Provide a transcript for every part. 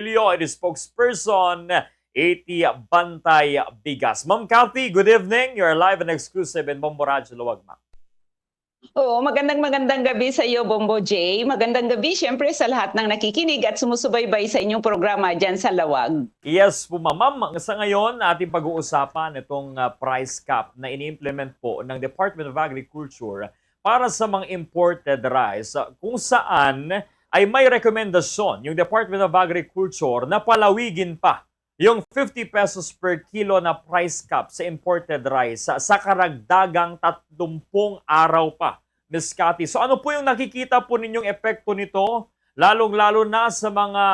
It is spokesperson, 80 Bantay Bigas. Ma'am Cathy, good evening. You're live and exclusive in Bombo Radyo Luwag, ma'am. Oo, magandang gabi sa iyo, Bombo J. Magandang gabi siyempre sa lahat ng nakikinig at sumusubaybay sa inyong programa dyan sa Lawag. Yes po, ma'am. Sa ngayon, ating pag-uusapan itong price cap na ini-implement po ng Department of Agriculture para sa mga imported rice, kung saan ay may rekomendasyon yung Department of Agriculture na palawigin pa yung 50 pesos per kilo na price cap sa imported rice sa karagdagang 30 araw pa, Ms. Cathy. So ano po yung nakikita po ninyong epekto nito, lalong-lalo na sa mga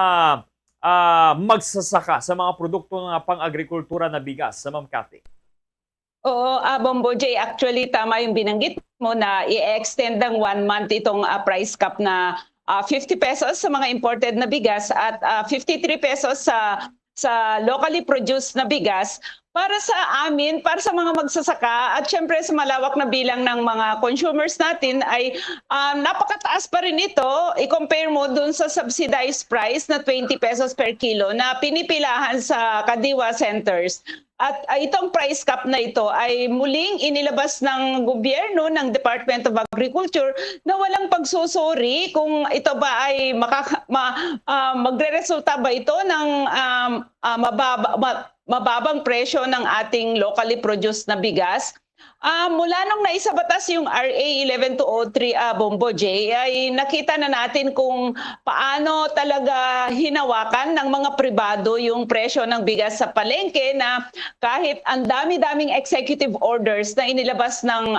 magsasaka, sa mga produkto ng pang-agrikultura na bigas, sa Ma'am Cathy? Oo, Bombo J, actually tama yung binanggit mo na i-extend ng 1 month itong price cap na 50 pesos sa mga imported na bigas at 53 pesos sa locally produced na bigas para sa amin, para sa mga magsasaka at syempre sa malawak na bilang ng mga consumers natin ay napakataas pa rin ito. I-compare mo dun sa subsidized price na 20 pesos per kilo na pinipilahan sa Kadiwa centers. At itong price cap na ito ay muling inilabas ng gobyerno, ng Department of Agriculture na walang pagsusuri kung ito ba ay magre-resulta ba ito ng mababang presyo ng ating locally produced na bigas. Mula nung naisabatas yung RA 11203, Bombo J, ay nakita na natin kung paano talaga hinawakan ng mga pribado yung presyo ng bigas sa palengke na kahit ang dami-daming executive orders na inilabas ng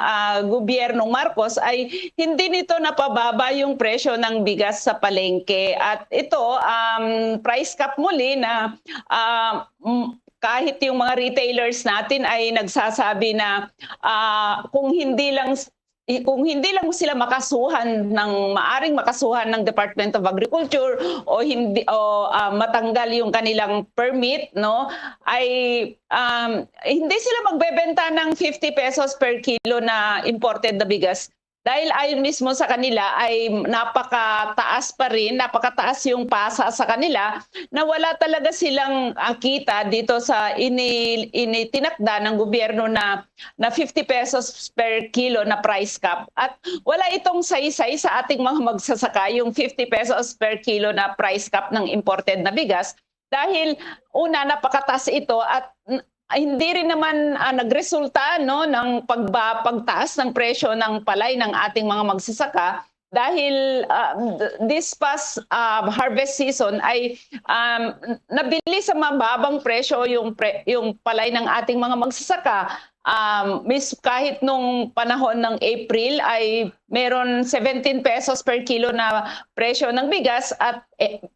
gobyernong Marcos ay hindi nito napababa yung presyo ng bigas sa palengke. At ito, price cap muli na kahit yung mga retailers natin ay nagsasabi na kung hindi lang sila makasuhan ng maaring makasuhan ng Department of Agriculture o matanggal yung kanilang permit, no, ay hindi sila magbebenta ng 50 pesos per kilo na imported na bigas. Dahil ayon mismo sa kanila ay napakataas yung pasa sa kanila na wala talaga silang kita dito sa tinakda ng gobyerno na 50 pesos per kilo na price cap. At wala itong saysay sa ating mga magsasaka yung 50 pesos per kilo na price cap ng imported na bigas dahil una napakataas ito at hindi rin naman nagresulta ng pagtaas ng presyo ng palay ng ating mga magsasaka dahil this past harvest season ay nabili sa mababang presyo yung palay ng ating mga magsasaka. Kahit nung panahon ng April ay meron 17 pesos per kilo na presyo ng bigas at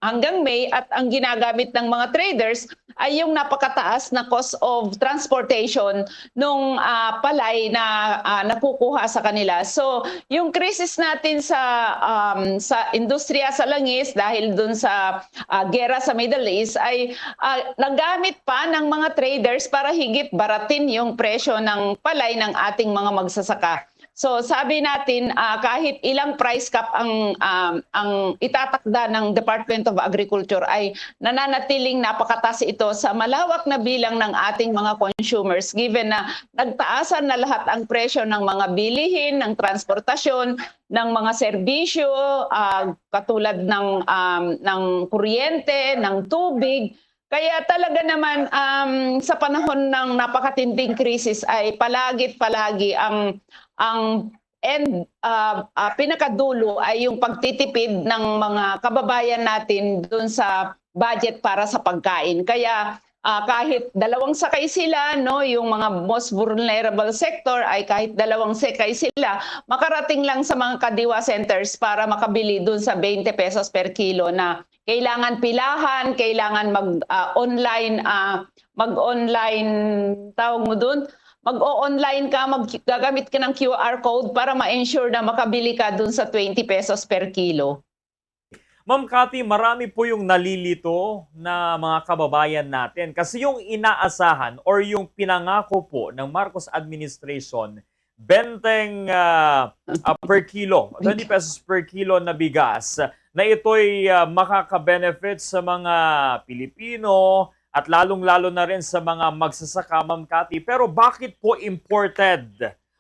hanggang May, at ang ginagamit ng mga traders ay yung napakataas na cost of transportation nung palay na nakukuha sa kanila. So yung krisis natin sa industriya sa langis dahil dun sa gera sa Middle East ay nagamit pa ng mga traders para higit baratin yung presyo ng palay ng ating mga magsasaka. So sabi natin kahit ilang price cap ang itatakda ng Department of Agriculture ay nananatiling napakataas ito sa malawak na bilang ng ating mga consumers given na nagtaasan na lahat ang presyo ng mga bilihin, ng transportasyon, ng mga serbisyo katulad ng kuryente, ng tubig. Kaya talaga naman sa panahon ng napakatinding krisis ay palagi ang pinakadulo ay yung pagtitipid ng mga kababayan natin dun sa budget para sa pagkain. Kaya kahit dalawang sakay sila, yung mga most vulnerable sector ay kahit dalawang sakay sila, makarating lang sa mga Kadiwa centers para makabili dun sa 20 pesos per kilo na kailangan pilahan, kailangan mag-online tawag mo dun, mag-o-online ka, gagamit ka ng QR code para ma-ensure na makabili ka dun sa 20 pesos per kilo. Ma'am Cathy, marami po yung nalilito na mga kababayan natin kasi yung inaasahan or yung pinangako po ng Marcos administration, benteng per kilo, 20 pesos per kilo na bigas na ito'y makaka-benefit sa mga Pilipino at lalong-lalo na rin sa mga magsasaka, Ma'am Cathy. Pero bakit po imported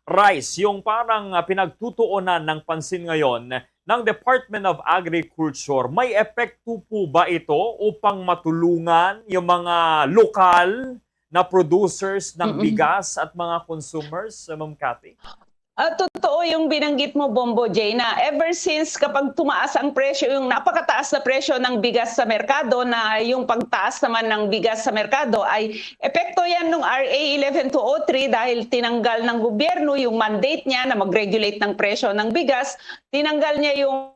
rice yung parang pinagtutuunan ng pansin ngayon ng Department of Agriculture? May epekto po ba ito upang matulungan yung mga lokal na producers ng bigas at mga consumers, Ma'am Cathy? Totoo yung binanggit mo, Bombo J, na ever since kapag tumaas ang presyo, yung napakataas na presyo ng bigas sa merkado, na yung pagtaas naman ng bigas sa merkado ay epekto yan ng RA 11203 dahil tinanggal ng gobyerno yung mandate niya na mag-regulate ng presyo ng bigas. Tinanggal niya yung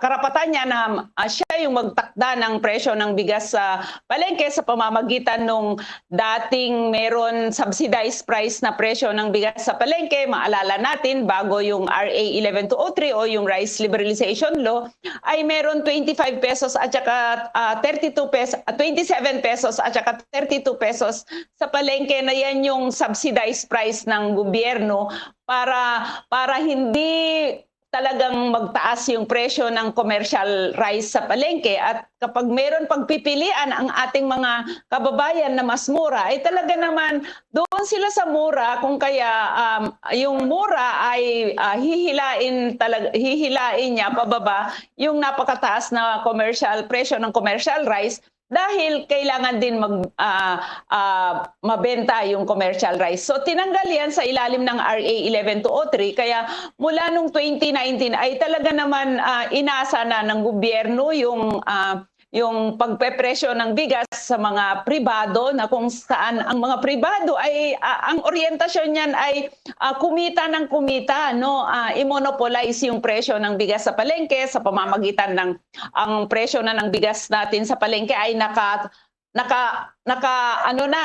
karapatan niya na siya yung magtakda ng presyo ng bigas sa palengke sa pamamagitan ng dating meron subsidized price na presyo ng bigas sa palengke. Maalala natin, bago yung RA 11203 o yung Rice Liberalization Law, ay meron 25 pesos at saka 32 pesos, 27 pesos at saka 32 pesos sa palengke, na yan yung subsidized price ng gobyerno para hindi talagang magtaas yung presyo ng commercial rice sa palengke. At kapag meron pagpipilian ang ating mga kababayan na mas mura, ay talaga naman doon sila sa mura, kung kaya yung mura ay hihilain niya pababa yung napakataas na commercial presyo ng commercial rice, dahil kailangan din mabenta yung commercial rice. So tinanggal yan sa ilalim ng RA 11203, kaya mula nung 2019 ay talaga naman inasa na ng gobyerno yung pagpepresyo ng bigas sa mga pribado, na kung saan ang mga pribado ay ang orientasyon niyan ay kumita ng kumita, no? I-monopolize yung presyo ng bigas sa palengke sa pamamagitan ng ang presyo na ng bigas natin sa palengke ay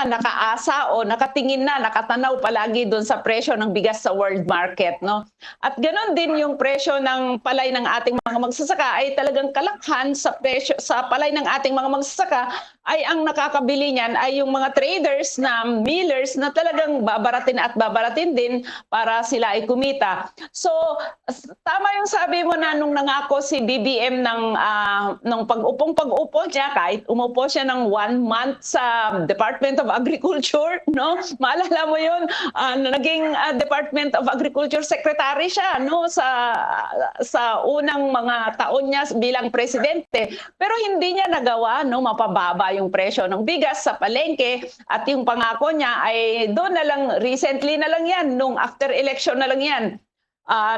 nakaasa o nakatingin na, nakatanaw palagi doon sa presyo ng bigas sa world market, no? At ganoon din yung presyo ng palay ng ating mga magsasaka ay talagang kalakhan sa presyo sa palay ng ating mga magsasaka, ay ang nakakabili niyan ay yung mga traders na millers na talagang babaratin at babaratin din para sila ay kumita. So tama yung sabi mo na nung nangako si BBM ng pag-upo niya, kahit umupo siya ng 1 month sa Department of Agriculture, no? Maalala mo yun, naging Department of Agriculture Secretary siya, no, sa unang mga taon niya bilang presidente. Pero hindi niya nagawa, no, mapababa yung presyo ng bigas sa palengke, at yung pangako niya ay doon na lang, recently na lang yan, nung after election na lang yan.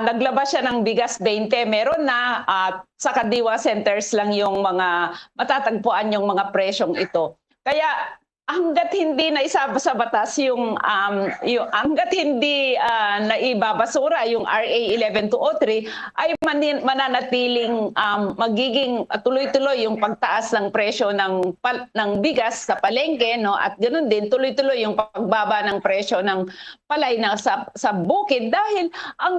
Naglabas siya ng bigas 20, meron na, at sa Kadiwa centers lang yung mga matatagpuan yung mga presyong ito. Kaya hangga't hindi na isa sa batas yung hangga't hindi naibabasura yung RA 11203, ay mananatiling magiging tuloy-tuloy yung pagtaas ng presyo ng bigas sa palengke, no? At ganoon din tuloy-tuloy yung pagbaba ng presyo ng palay na sa bukid, dahil ang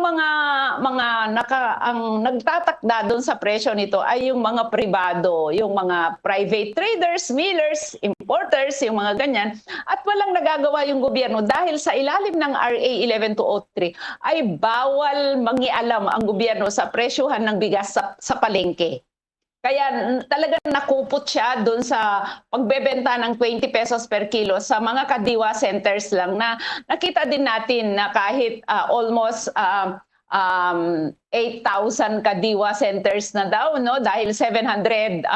ang nagtatakda doon sa presyo nito ay yung mga pribado, yung mga private traders, millers, importers, yung mga ganyan, at walang nagagawa yung gobyerno dahil sa ilalim ng RA 11203 ay bawal mangialam ang gobyerno sa presyohan ng bigas sa palengke. Kaya talagang nakupot siya doon sa pagbebenta ng 20 pesos per kilo sa mga Kadiwa centers lang, na nakita din natin na kahit almost 8,000 Kadiwa centers na daw, no, dahil 780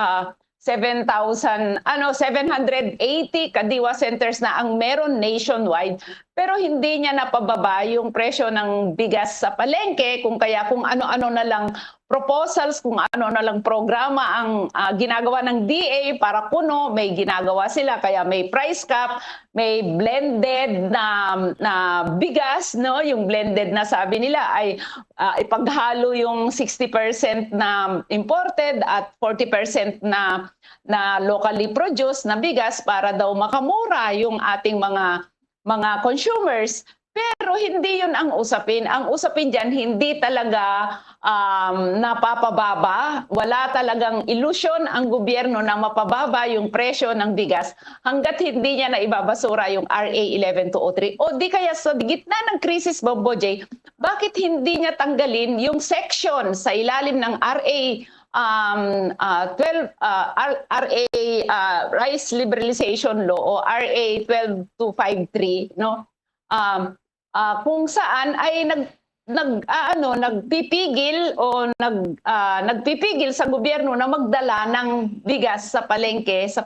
Kadiwa centers na ang meron nationwide, pero hindi niya napababa yung presyo ng bigas sa palengke, kung ano-ano na lang proposals, kung ano na lang programa ang ginagawa ng DA para kuno, may ginagawa sila, kaya may price cap, may blended na bigas, no? Yung blended na sabi nila ay ipaghalo yung 60% na imported at 40% na locally produced na bigas para daw makamura yung ating mga consumers. Pero hindi yun ang usapin. Ang usapin diyan hindi talaga napapababa. Wala talagang ilusyon ang gobyerno na mapababa yung presyo ng bigas hangga't hindi niya na ibabasura yung RA 11203. O di kaya sa gitna ng krisis, Bombo J, bakit hindi niya tanggalin yung section sa ilalim ng RA 12 RA Rice Liberalization Law o RA 12253, no? Kung saan ay nagpipigil o nagpipigil sa gobyerno na magdala ng bigas sa palengke sa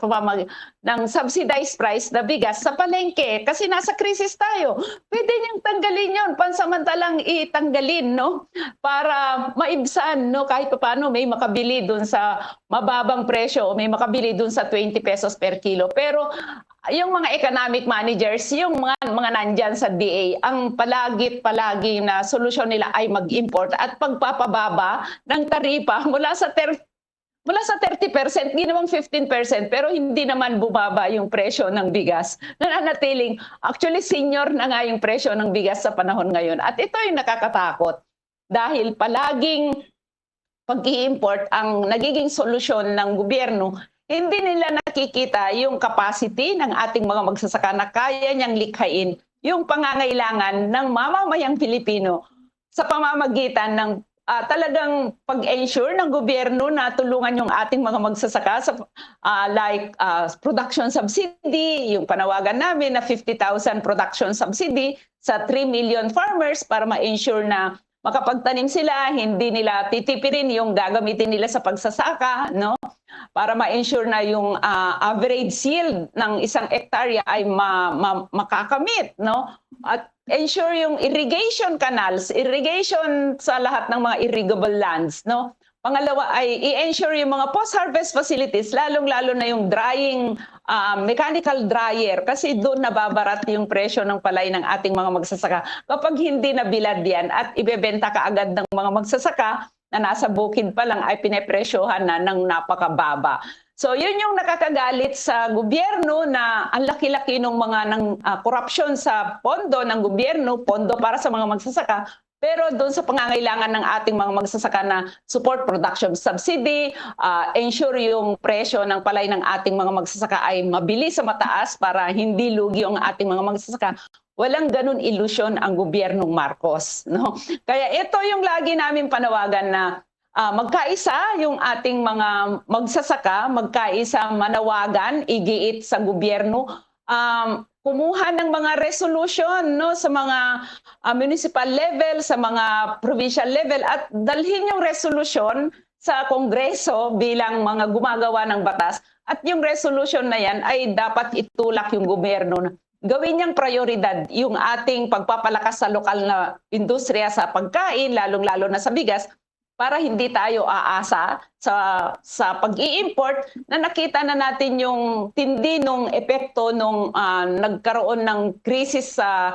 ng subsidized price na bigas sa palengke kasi nasa krisis tayo. Pwede niyang tanggalin 'yon, pansamantalang itanggalin, no? Para maibsan, no, kahit paano may makabili doon sa mababang presyo o may makabili doon sa 20 pesos per kilo. Pero yung mga economic managers, yung mga nandyan sa DA, ang palagi na solusyon nila ay mag-import at pagpapababa ng taripa mula sa 30%, ginawang 15%, pero hindi naman bumaba yung presyo ng bigas. Nananatiling, actually senior na nga yung presyo ng bigas sa panahon ngayon. At ito yung nakakatakot dahil palaging pag-i-import ang nagiging solusyon ng gobyerno. Hindi nila nakikita yung capacity ng ating mga magsasaka na kaya niyang likhain yung pangangailangan ng mamamayang Pilipino sa pamamagitan ng talagang pag-ensure ng gobyerno na tulungan yung ating mga magsasaka sa production subsidy, yung panawagan namin na 50,000 production subsidy sa 3 million farmers para ma-ensure na makapagtanim sila, hindi nila titipirin yung gagamitin nila sa pagsasaka, no? Para ma-ensure na yung average yield ng isang hektarya ay makakamit, no? At ensure yung irrigation canals, irrigation sa lahat ng mga irrigable lands, no? Pangalawa ay i-ensure yung mga post-harvest facilities, lalong-lalo na yung drying, mechanical dryer, kasi doon nababarat yung presyo ng palay ng ating mga magsasaka. Kapag hindi nabilad yan at ibebenta ka agad ng mga magsasaka na nasa bukid pa lang ay pinepresyohan na ng napakababa. So yun yung nakakagalit sa gobyerno na ang laki-laki ng mga korupsyon sa pondo ng gobyerno, pondo para sa mga magsasaka, pero doon sa pangangailangan ng ating mga magsasaka na support production subsidy, ensure yung presyo ng palay ng ating mga magsasaka ay mabilis sa mataas para hindi lugi ang ating mga magsasaka. Walang ganun ilusyon ang gobyernong Marcos, no? Kaya ito yung lagi namin panawagan na magkaisa yung ating mga magsasaka, magkaisa manawagan, igiit sa gobyerno, kumuha ng mga resolution, no, sa mga municipal level, sa mga provincial level at dalhin yung resolution sa Kongreso bilang mga gumagawa ng batas at yung resolution na yan ay dapat itulak yung gobyerno na gawin niyang prioridad yung ating pagpapalakas sa lokal na industriya sa pagkain, lalong-lalo na sa bigas, para hindi tayo aasa sa pag-i-import na nakita na natin yung tindi nung epekto nung nagkaroon ng krisis sa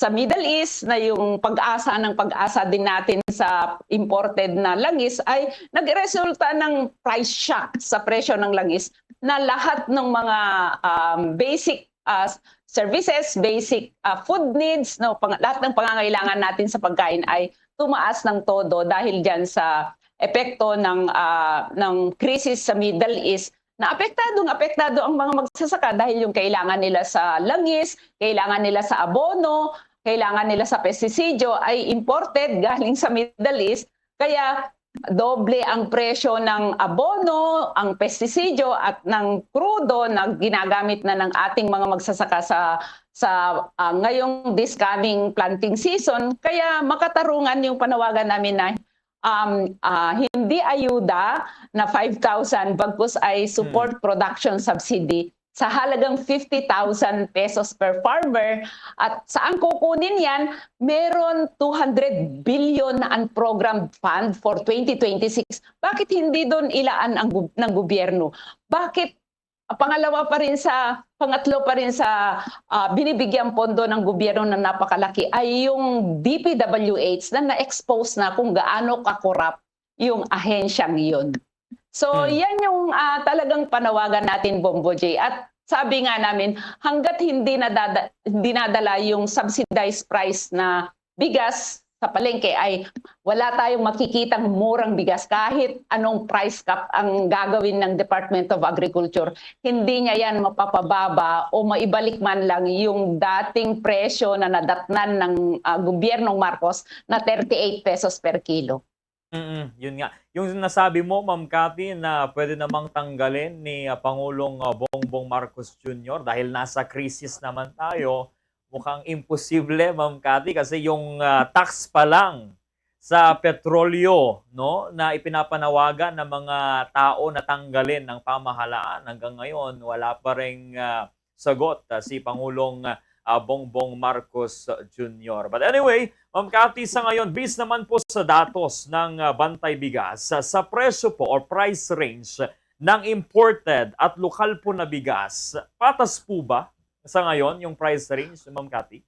Middle East na yung pag-asa din natin sa imported na langis ay nagresulta ng price shock sa presyo ng langis na lahat ng mga basic services, basic food needs, no, lahat ng pangangailangan natin sa pagkain ay tumaas ng todo dahil diyan sa epekto ng krisis sa Middle East na apektado ang mga magsasaka dahil yung kailangan nila sa langis, kailangan nila sa abono, kailangan nila sa pestisidyo ay imported galing sa Middle East. Kaya doble ang presyo ng abono, ang pestisidyo at ng krudo na ginagamit na ng ating mga magsasaka sa ngayong this coming planting season. Kaya makatarungan yung panawagan namin na hindi ayuda na 5,000 bagkus ay support production subsidy sa halagang 50,000 pesos per farmer. At saan kukunin yan? Meron 200 billion na unprogrammed fund for 2026. Bakit hindi doon ilaan ng gobyerno? Bakit pangatlo pa rin sa binibigyang pondo ng gobyerno na napakalaki ay yung DPWH na na-expose na kung gaano kakorap yung ahensyang yun. So yan yung talagang panawagan natin, Bombo J. At sabi nga namin, hangga't hindi dinadala yung subsidized price na bigas sa palengke ay wala tayong makikitang murang bigas kahit anong price cap ang gagawin ng Department of Agriculture. Hindi niya yan mapapababa o maibalik man lang yung dating presyo na nadatnan ng gobyernong Marcos na 38 pesos per kilo. Yun nga. Yung nasabi mo, Ma'am Cathy, na pwede namang tanggalin ni Pangulong Bongbong Marcos Jr. dahil nasa krisis naman tayo, mukhang imposible, Ma'am Cathy, kasi yung tax pa lang sa petrolyo, no, na ipinapanawagan ng mga tao na tanggalin ng pamahalaan, hanggang ngayon wala pa ring sagot si Pangulong Bongbong Marcos Jr. But anyway, Ma'am Cathy, sa ngayon, based naman po sa datos ng Bantay Bigas, sa presyo po or price range ng imported at lokal po na bigas, patas po ba sa ngayon yung price range, Ma'am Cathy?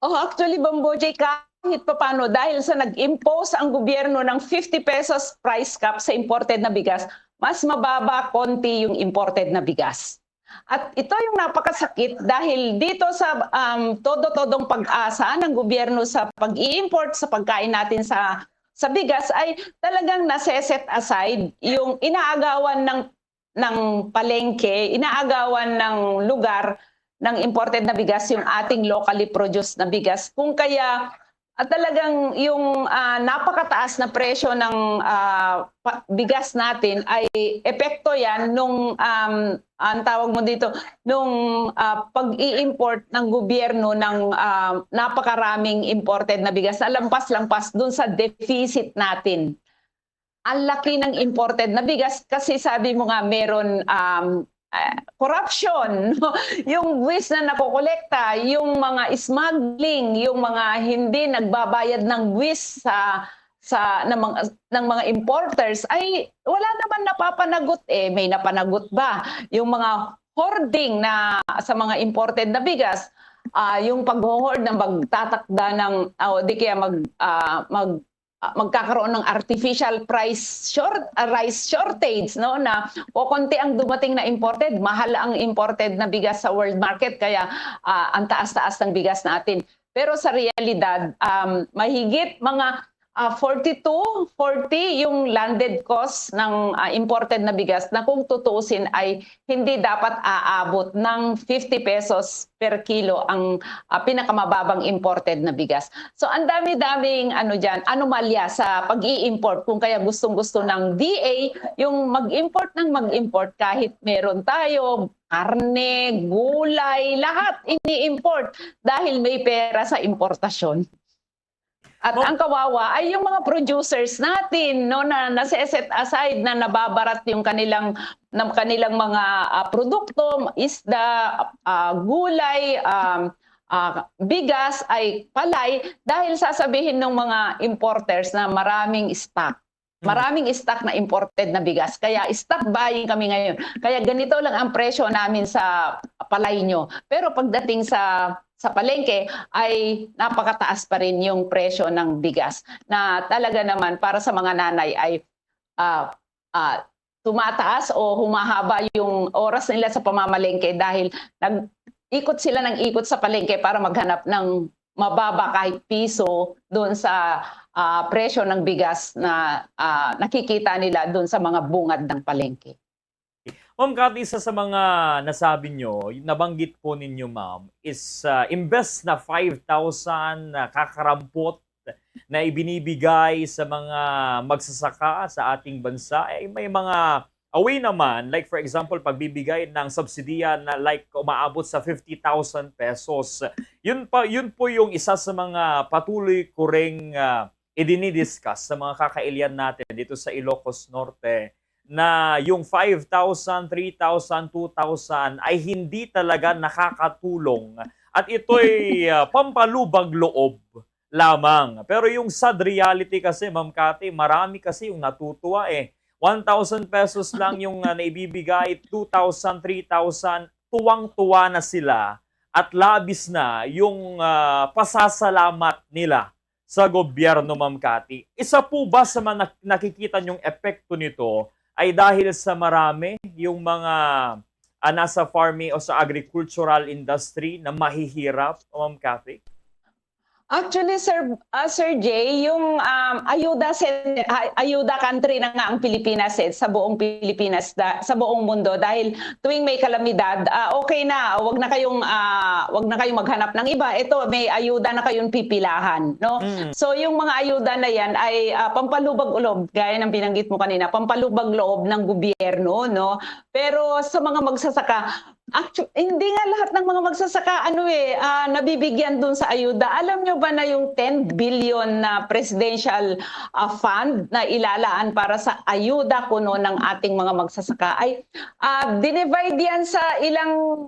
Oh, actually, Bamboje, kahit papano, dahil sa nag-impose ang gobyerno ng 50 pesos price cap sa imported na bigas, mas mababa konti yung imported na bigas. At ito yung napakasakit dahil dito sa todo-todong pag-asa ng gobyerno sa pag-i-import sa pagkain natin sa bigas ay talagang nase-set aside yung inaagawan ng palengke, inaagawan ng lugar ng imported na bigas, yung ating locally produced na bigas. Kung kaya talagang yung napakataas na presyo ng bigas natin ay epekto yan nung ang tawag mo dito nung pag-i-import ng gobyerno ng napakaraming imported na bigas na lampas-lampas dun sa deficit natin. Ang laki ng imported na bigas kasi sabi mo nga meron corruption, no? Yung buwis na nakokolekta, yung mga smuggling, yung mga hindi nagbabayad ng buwis ng mga importers ay wala naman napapanagot may napanagot ba yung mga hoarding na sa mga imported na bigas, yung pag-hoard na magtatakda ng di kaya magkakaroon ng artificial rice shortage, no, na konti ang dumating na imported, mahal ang imported na bigas sa world market kaya ang taas-taas ng bigas natin. Pero sa realidad, mahigit mga 42, 40 yung landed cost ng imported na bigas na kung tutuusin ay hindi dapat aabot ng 50 pesos per kilo ang pinakamababang imported na bigas. So ang dami-daming anomalya sa pag-i-import kung kaya gustong-gusto ng DA yung mag-import kahit meron tayo karne, gulay, lahat ini-import dahil may pera sa importasyon. At ang kawawa ay yung mga producers natin, no, na nase-set aside na nababarat yung kanilang mga produkto, isda, gulay, bigas ay palay dahil sasabihin ng mga importers na maraming stock. Maraming stock na imported na bigas. Kaya stock buying kami ngayon. Kaya ganito lang ang presyo namin sa palay nyo. Pero pagdating sa palengke ay napakataas pa rin yung presyo ng bigas na talaga naman para sa mga nanay ay tumataas o humahaba yung oras nila sa pamamalengke dahil ikot sila ng ikot sa palengke para maghanap ng mababa kahit piso doon sa presyo ng bigas na nakikita nila doon sa mga bungad ng palengke. Ma'am Cathy, isa sa mga nasabi nyo, nabanggit po ninyo, ma'am, is imbes na 5,000 na kakarampot na ibinibigay sa mga magsasaka sa ating bansa, ay may mga away naman, like for example, pagbibigay ng subsidiya na like umaabot sa 50,000 pesos. Yun po yung isa sa mga patuloy ko ring idinidiscuss sa mga kakailian natin dito sa Ilocos Norte, na yung 5,000, 3,000, 2,000 ay hindi talaga nakakatulong at ito'y pampalubag loob lamang. Pero yung sad reality kasi, Ma'am Cathy, marami kasi yung natutuwa 1,000 pesos lang yung naibibigay, 2,000, 3,000, tuwang-tuwa na sila at labis na yung pasasalamat nila sa gobyerno, Ma'am Cathy. Isa po ba sa mga nakikita nyong epekto nito ay dahil sa marami yung mga nasa farming o sa agricultural industry na mahihirap, Ma'am Cathy? Actually, Sir Jay, yung ayuda country na nga ang Pilipinas sa buong Pilipinas, sa buong mundo dahil tuwing may kalamidad, okay na, wag na kayong maghanap ng iba. Ito, may ayuda na kayong pipilahan, no? Mm. So yung mga ayuda na yan ay pampalubag loob, gaya ng binanggit mo kanina, pampalubag loob ng gobyerno, no? Pero sa mga magsasaka, actually, hindi nga lahat ng mga magsasaka nabibigyan dun sa ayuda. Alam nyo ba na yung 10 billion na presidential fund na ilalaan para sa ayuda kuno ng ating mga magsasaka ay dinivide yan sa ilang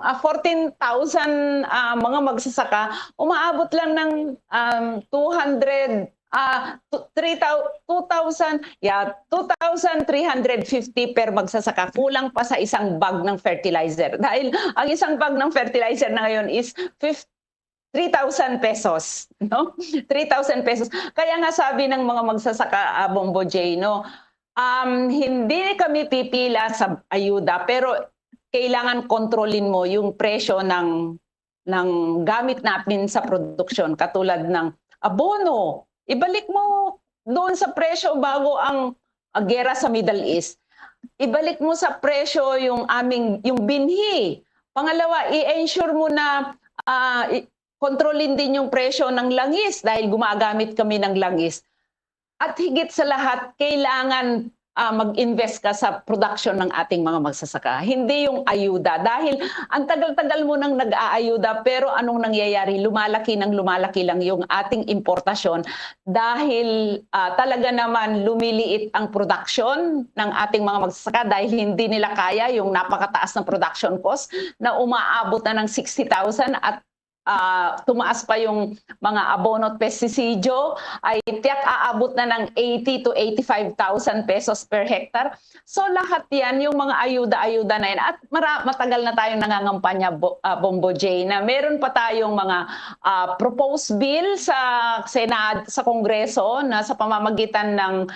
14,000 mga magsasaka, umaabot lang ng 200 2,350 per magsasaka, kulang pa sa isang bag ng fertilizer. Dahil ang isang bag ng fertilizer na ngayon is 3,000 pesos, no? 3,000 pesos. Kaya nga sabi ng mga magsasaka, Bombo J, no, hindi kami pipila sa ayuda, pero kailangan kontrolin mo yung presyo ng gamit natin sa produksyon, katulad ng abono. Ibalik mo doon sa presyo bago ang gera sa Middle East. Ibalik mo sa presyo yung binhi. Pangalawa, i-ensure mo na kontrolin din yung presyo ng langis dahil gumagamit kami ng langis. At higit sa lahat, kailangan mag-invest ka sa production ng ating mga magsasaka. Hindi yung ayuda. Dahil ang tagal-tagal mo nang nag-aayuda, pero anong nangyayari? Lumalaki lang yung ating importasyon dahil talaga naman lumiliit ang production ng ating mga magsasaka dahil hindi nila kaya yung napakataas ng production cost na umaabot na ng 60,000 at tumaas pa yung mga abono at pestisidyo, ay tiyak aabot na ng 80 to 85,000 pesos per hectare. So lahat yan, yung mga ayuda-ayuda na yan. At matagal na tayong nangangampanya, Bombo J, na meron pa tayong mga proposed bill sa Senado, sa Kongreso, na sa pamamagitan ng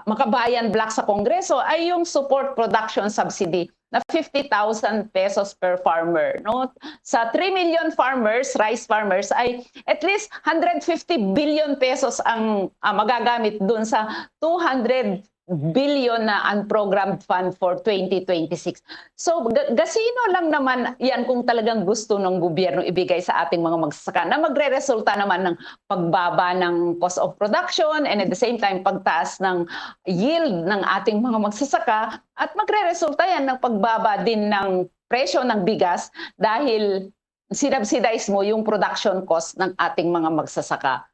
Makabayan Block sa Kongreso ay yung support production subsidy na 50,000 pesos per farmer, no? Sa 3 million farmers, rice farmers, ay at least 150 billion pesos ang magagamit dun sa 200 billion na unprogrammed fund for 2026. So gasino lang naman yan kung talagang gusto ng gobyerno ibigay sa ating mga magsasaka na magre-resulta naman ng pagbaba ng cost of production and at the same time pagtaas ng yield ng ating mga magsasaka at magre-resulta yan ng pagbaba din ng presyo ng bigas dahil sinubsidize mo yung production cost ng ating mga magsasaka.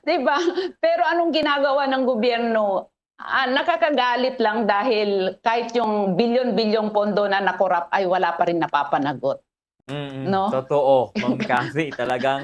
'Di ba? Pero anong ginagawa ng gobyerno? Nakakagalit lang dahil kahit yung bilyon-bilyong pondo na nakorap ay wala pa rin napapanagot. No? Totoo, Ma'am Cathy. Talagang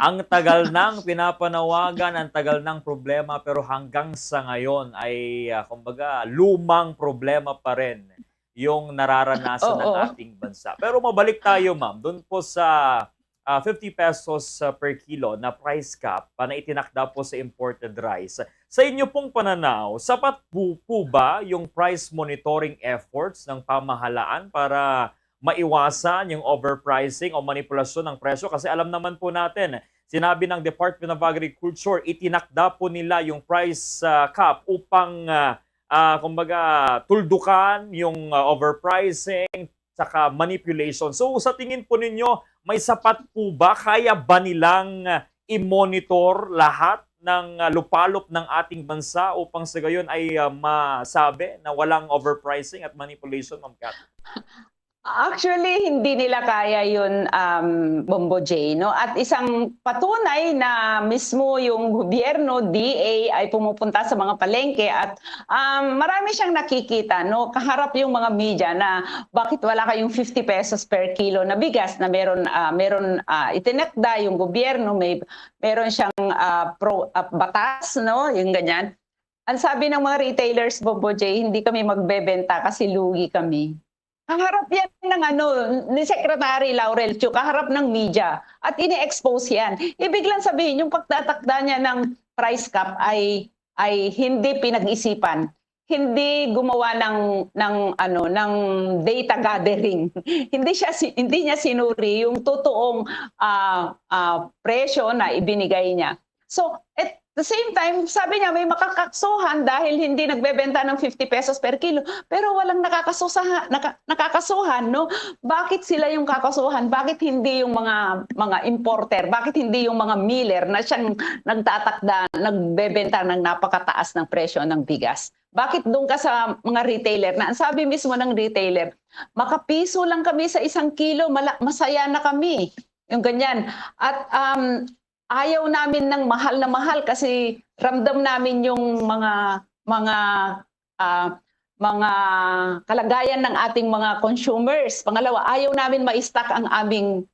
ang tagal nang pinapanawagan, ang tagal ng problema, pero hanggang sa ngayon ay kumbaga lumang problema pa rin yung nararanasan ng Oo. ating bansa. Pero mabalik tayo, ma'am, doon po sa 50 pesos per kilo na price cap na itinakda po sa imported rice. Sa inyo pong pananaw, sapat po ba yung price monitoring efforts ng pamahalaan para maiwasan yung overpricing o manipulasyon ng presyo? Kasi alam naman po natin, sinabi ng Department of Agriculture, itinakda po nila yung price cap upang kumbaga tuldukan yung overpricing saka manipulation. So sa tingin po ninyo, may sapat po ba? Kaya ba nilang i-monitor lahat ng lupalop ng ating bansa upang sa gayon ay masabi na walang overpricing at manipulation, Ma'am Kat? Actually, hindi nila kaya yun, Bombo J, no? At isang patunay na mismo yung gobyerno, DA, ay pumupunta sa mga palengke at marami siyang nakikita, no? Kaharap yung mga media na bakit wala kayong 50 pesos per kilo na bigas na meron itinakda yung gobyerno, meron siyang batas, no? Yung ganyan. Ang sabi ng mga retailers, Bombo J, hindi kami magbebenta kasi lugi kami. Kaharap yan ng ni Secretary Laurel Chu, kaharap ng media at ini-expose yan. Ibig lang sabihin, yung pagtatakda niya ng price cap ay hindi pinag-isipan. hindi gumawa ng data gathering. Hindi niya sinuri yung totoong presyo na ibinigay niya. So at the same time, sabi niya may makakasuhan dahil hindi nagbebenta ng 50 pesos per kilo, pero walang nakakasuhan, no? Bakit sila yung kakasuhan? Bakit hindi yung mga importer? Bakit hindi yung mga miller na siyang nagbebenta ng napakataas ng presyo ng bigas? Bakit doon ka sa mga retailer na sabi mismo ng retailer, makapiso lang kami sa 1 kilo, masaya na kami. Yung ganyan. At ayaw namin ng mahal na mahal kasi ramdam namin yung mga kalagayan ng ating mga consumers. Pangalawa, ayaw namin ma-stock ang aming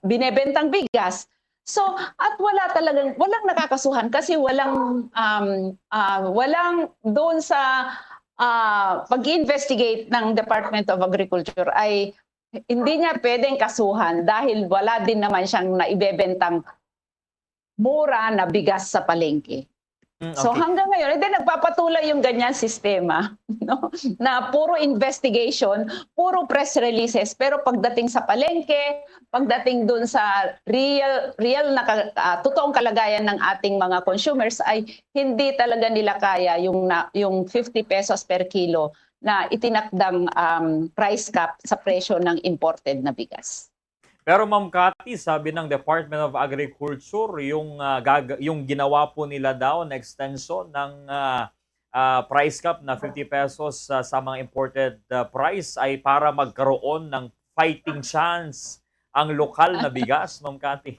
binebentang bigas. So, at walang nakakasuhan kasi walang doon sa pag-investigate ng Department of Agriculture ay hindi niya pwedeng kasuhan dahil wala din naman siyang naibebentang mura na bigas sa palengke. So Okay. hanggang ngayon, hindi nagpapatuloy yung ganyan sistema, no? Na puro investigation, puro press releases, pero pagdating sa palengke, pagdating dun sa real na totoong kalagayan ng ating mga consumers ay hindi talaga nila kaya yung 50 pesos per kilo na itinakdang price cap sa presyo ng imported na bigas. Pero Ma'am Cathy, sabi ng Department of Agriculture, yung ginawa po nila daw na extension ng price cap na 50 pesos sa mga imported price ay para magkaroon ng fighting chance ang lokal na bigas, Ma'am Cathy.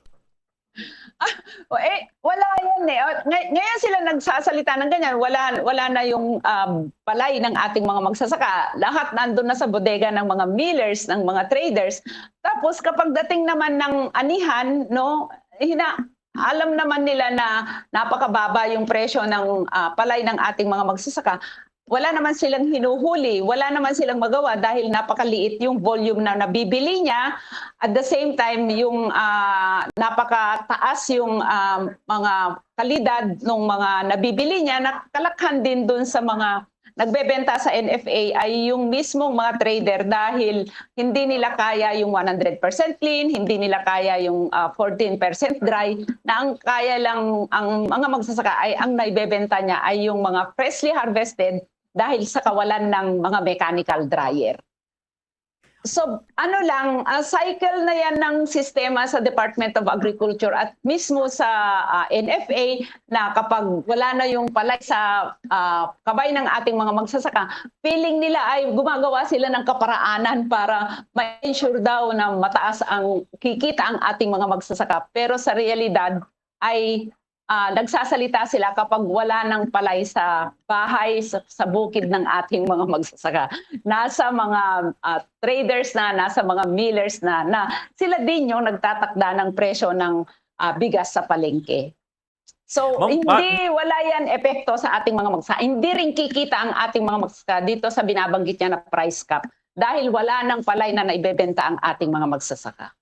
Wala yan eh. Ngayon sila nagsasalita ng ganyan. Wala na yung palay ng ating mga magsasaka. Lahat nandun na sa bodega ng mga millers, ng mga traders. Tapos kapag dating naman ng anihan, no, alam naman nila na napakababa yung presyo ng palay ng ating mga magsasaka. Wala naman silang hinuhuli, wala naman silang magawa dahil napakaliit yung volume na nabibili niya. At the same time, yung napakataas yung mga kalidad ng mga nabibili niya, nakalakhan din dun sa mga nagbebenta sa NFA ay yung mismong mga trader dahil hindi nila kaya yung 100% clean, hindi nila kaya yung 14% dry, na ang kaya lang ang mga magsasaka ay ang naibebenta niya ay yung mga freshly harvested dahil sa kawalan ng mga mechanical dryer. So cycle na yan ng sistema sa Department of Agriculture at mismo sa NFA na kapag wala na yung palay sa kabay ng ating mga magsasaka, feeling nila ay gumagawa sila ng kaparaanan para ma-ensure daw na mataas ang kikita ang ating mga magsasaka. Pero sa realidad ay nagsasalita sila kapag wala ng palay sa bahay, sa bukid ng ating mga magsasaka. Nasa mga traders nasa mga millers na sila din yung nagtatakda ng presyo ng bigas sa palengke. So, wala yan epekto sa ating mga magsasaka. Hindi rin kikita ang ating mga magsasaka dito sa binabanggit niya na price cap dahil wala ng palay na naibebenta ang ating mga magsasaka.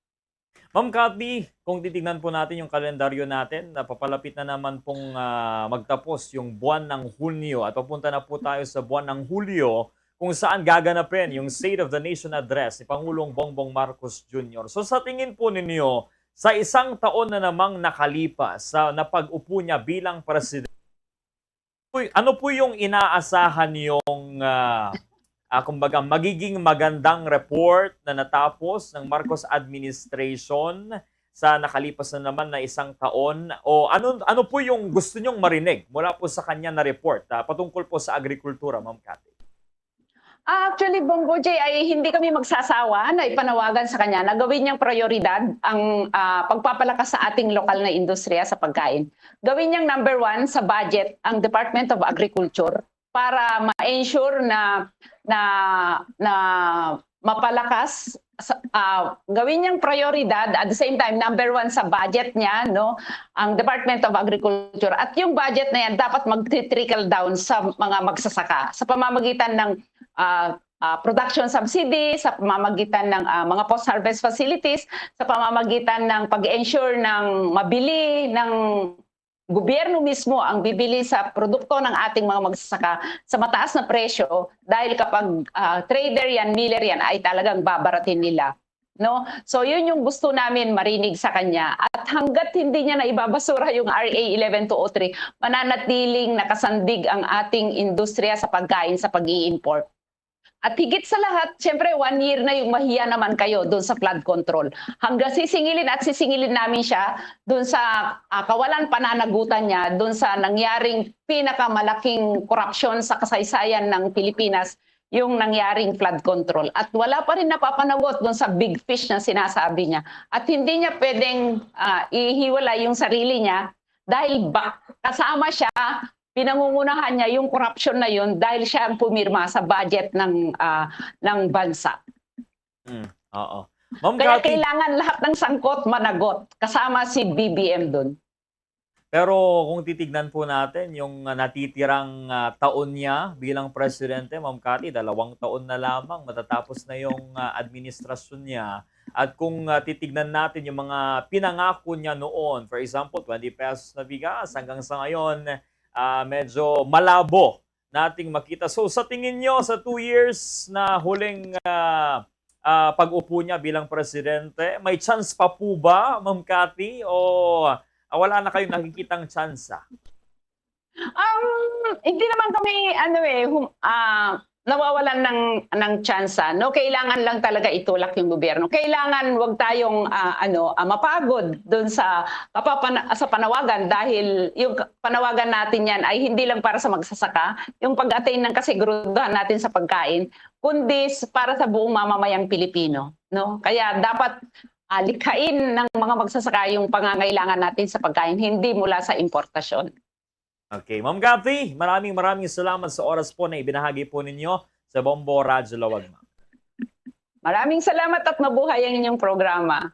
Ma'am Cathy, kung titignan po natin yung kalendaryo natin, papalapit na naman pong magtapos yung buwan ng Hunyo at papunta na po tayo sa buwan ng Hulyo kung saan gaganapin yung State of the Nation Address ni Pangulong Bongbong Marcos Jr. So sa tingin po ninyo, sa isang taon na namang nakalipas sa napag-upo niya bilang presidente, ano po yung inaasahan yung kumbaga magiging magandang report na natapos ng Marcos administration sa nakalipas na naman na isang taon? O ano po yung gusto nyong marinig mula po sa kanya na report patungkol po sa agrikultura, Ma'am Cathy? Actually, Bongo J, ay hindi kami magsasawa na ipanawagan sa kanya na gawin niyang prioridad ang pagpapalakas sa ating lokal na industriya sa pagkain. Gawin niyang number 1 sa budget ang Department of Agriculture para ma-ensure na mapalakas, gawin niyang prioridad at the same time number 1 sa budget niya, no, ang Department of Agriculture, at yung budget na yan dapat mag-trickle down sa mga magsasaka sa pamamagitan ng production subsidy, sa pamamagitan ng mga post-harvest facilities, sa pamamagitan ng pag-ensure ng mabili ng gobyerno mismo ang bibili sa produkto ng ating mga magsasaka sa mataas na presyo dahil kapag trader yan, miller yan ay talagang babaratin nila. No? So yun yung gusto namin marinig sa kanya. At hanggat hindi niya na ibabasura yung RA 11203, mananatiling nakasandig ang ating industriya sa pagkain sa pag-i-import. At higit sa lahat, siyempre 1 year na yung mahiya naman kayo doon sa flood control. Hanggang sisingilin at sisingilin namin siya doon sa kawalan pananagutan niya, doon sa nangyaring pinakamalaking korupsyon sa kasaysayan ng Pilipinas, yung nangyaring flood control. At wala pa rin napapanagot doon sa big fish na sinasabi niya. At hindi niya pwedeng ihiwala yung sarili niya dahil kasama siya, pinangungunahan niya yung corruption na yun dahil siya ang pumirma sa budget ng bansa. Oo. Ma'am Kaya Cathy, kailangan lahat ng sangkot managot. Kasama si BBM doon. pero kung titignan po natin yung natitirang taon niya bilang presidente, Ma'am Cathy, 2 taon na lamang matatapos na yung administrasyon niya. At kung titignan natin yung mga pinangako niya noon, for example, 20 pesos na bigas, hanggang sa ngayon, medyo malabo nating makita. So sa tingin nyo, sa 2 years na huling pag-upo niya bilang presidente, may chance pa po ba, Ma'am Cathy? O wala na kayong nakikitang chance? Hindi naman kami nawawalan ng tsansa, no? Kailangan lang talaga itulak yung gobyerno. Kailangan wag tayong mapagod doon sa panawagan dahil yung panawagan natin yan ay hindi lang para sa magsasaka, yung pag-attain ng kasiguruduhan natin sa pagkain, kundi para sa buong mamamayang Pilipino, no? Kaya dapat likhain ng mga magsasaka yung pangangailangan natin sa pagkain, hindi mula sa importasyon. Okay, Ma'am Cathy, maraming salamat sa oras po na ibinahagi po ninyo sa Bombo Radyo Lawag, ma'am. Maraming salamat at mabuhay ang inyong programa.